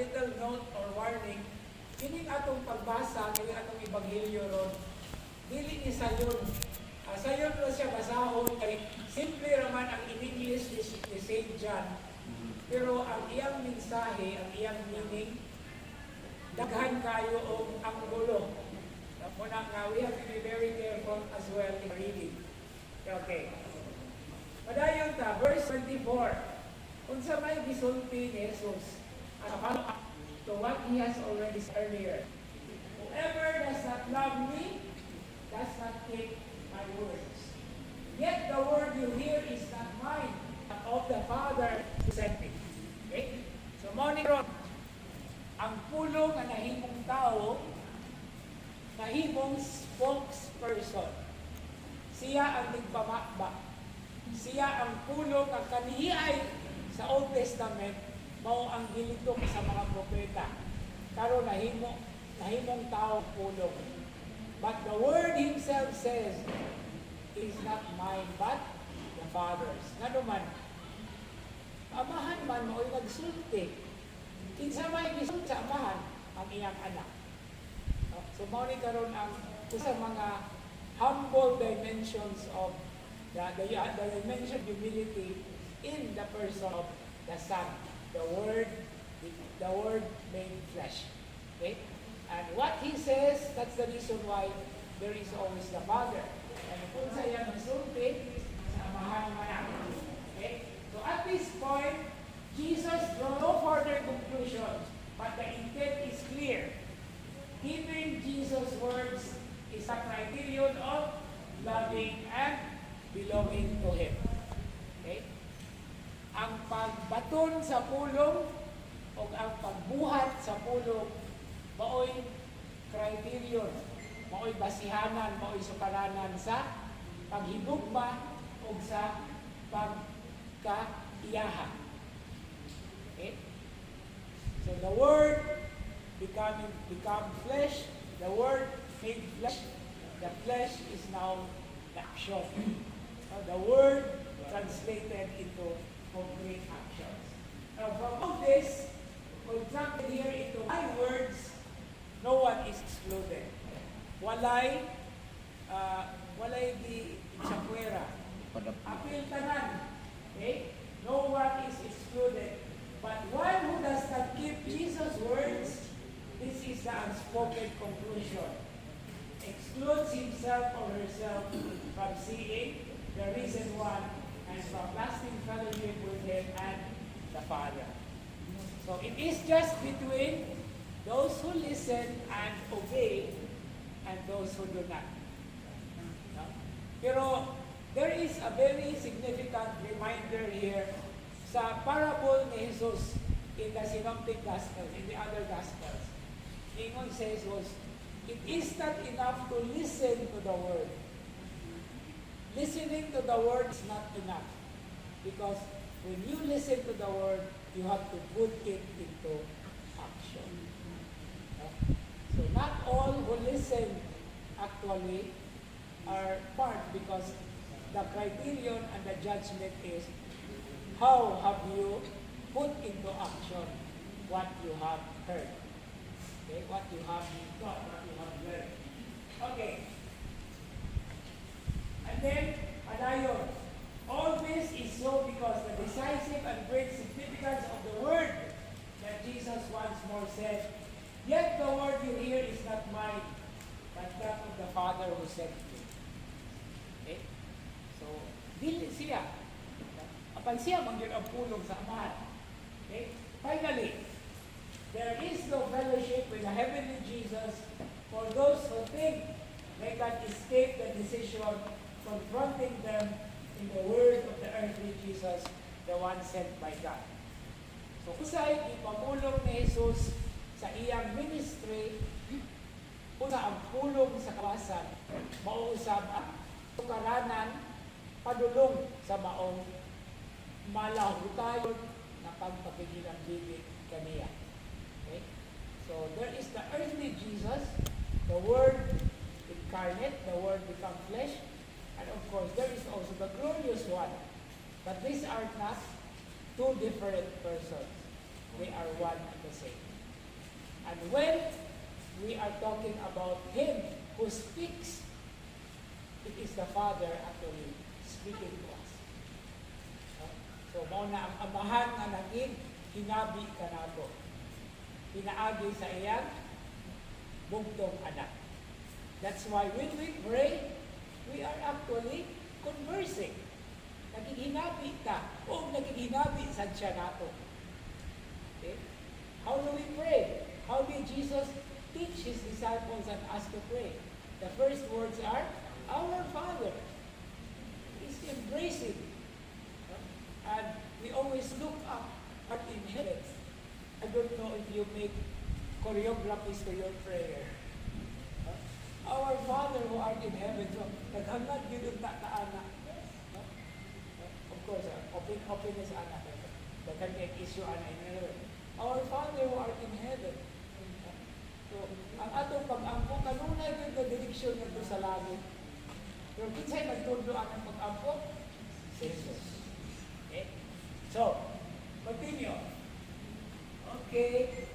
little note or warning, kining atong pagbasa, kining atong Ebanghelyo ron, dili ni sayon. Sayon ron siya basahon, kay simple raman ang in English ni St. John. Pero ang iyang mensahe, ang iyang meaning, daghan kayo o ang gulo. Muna nga, we have to be very careful as well in reading. Okay. Padayon ta, verse 24. Kung sa may gisulti ni Jesus, follow up to what he has already said earlier. Whoever does not love me, does not take my words. Yet the word you hear is not mine, but of the Father who sent me. Okay? So, morning ron, ang pulong na nahimong tao, nahimong spokesperson. Siya ang nagpamakba. Siya ang pulong ang kanihiyay sa Old Testament, mao ang gilitok sa mga propeta. Karon nahimong tao pulong. But the word himself says, is not mine, but the Father's. Nga naman, amahan man mo'y nagsulti. Kinsa may gisulti sa amahan, ang iyang anak. So, mao ni karon ang sa mga humble dimensions of the dimension of humility in the person of the Son, the Word made flesh. Okay? And what he says, that's the reason why there is always the Father. And kung sa iya magsulti, sa amahan man. Okay? So at this point, Jesus draw no further conclusions, but the intent is clear. Giving Jesus' words is a criterion of loving and belonging to Him. Okay? Ang pagbaton sa pulong o ang pagbuhat sa pulong mao'y criterion, mao'y basihanan, mao'y sukaranan sa paghigugma o sa pagkaiyaha. Okay? So the Word become flesh, the Word made flesh, the flesh is now the action. The Word translated into concrete actions. Now from all this, contracted here into my words, no one is excluded. Walay di chakwera. Apil tanan. Okay? No one is excluded. But one who does not keep Jesus' words, this is the unspoken conclusion. Excludes himself or herself from seeing the risen one and from lasting fellowship with him and the Father. So it is just between those who listen and obey and those who do not. No? Pero there is a very significant reminder here sa parable ni Jesus in the Synoptic Gospels, in the other Gospels. Ingon says was, it is not enough to listen to the Word. Listening to the Word is not enough. Because when you listen to the Word, you have to put it into action. So not all who listen actually are part, because the criterion and the judgment is how have you put into action what you have heard. Okay, what you have taught, what you have learned. Okay. And then, padayon. All this is so because the decisive and great significance of the word that Jesus once more said, yet the word you hear is not mine, but that of the Father who sent me. Okay? So, dili siya. Kapag siya mangyod ang pulong sa amahan. Okay? Finally, there is no fellowship with the heavenly Jesus for those who think they can escape the decision confronting them in the word of the earthly Jesus, the one sent by God. So, kusay ipamulong ni Jesus sa iyang ministry, una ang pulong sa kawasan, mauusab ang tukaranan, padulong sa maong malahutayon na pagpapigilang bibig kaniya. Okay? So, there is the earthly Jesus, the Word incarnate, the Word become flesh, and of course, there is also the glorious one. But these are not two different persons. they are one and the same. And when we are talking about Him who speaks, it is the Father actually speaking to us. So, mao na ang amahan nga naging hinabi ka nato. Pinaagi sa iyang bugtong anak. That's why when we pray, we are actually conversing. Nagiginabi ta o nagiginabi sa siya nato. Okay? How do we pray? How did Jesus teach His disciples and us to pray? The first words are, Our Father. He's embracing. And we always look up in heaven. I don't know if you make choreographies to your prayer. Our Father who art in heaven. So, naghangad yun yung anak. Of course, open is anak. Dagan kay issue anak in heaven. Our Father who art in heaven. So, ang atong pag-ampo, kanunay yun yung direksyon nito sa langit. Pero kinsay nagtundo ang pag-ampo? Jesus. Okay? So, continue. Okay.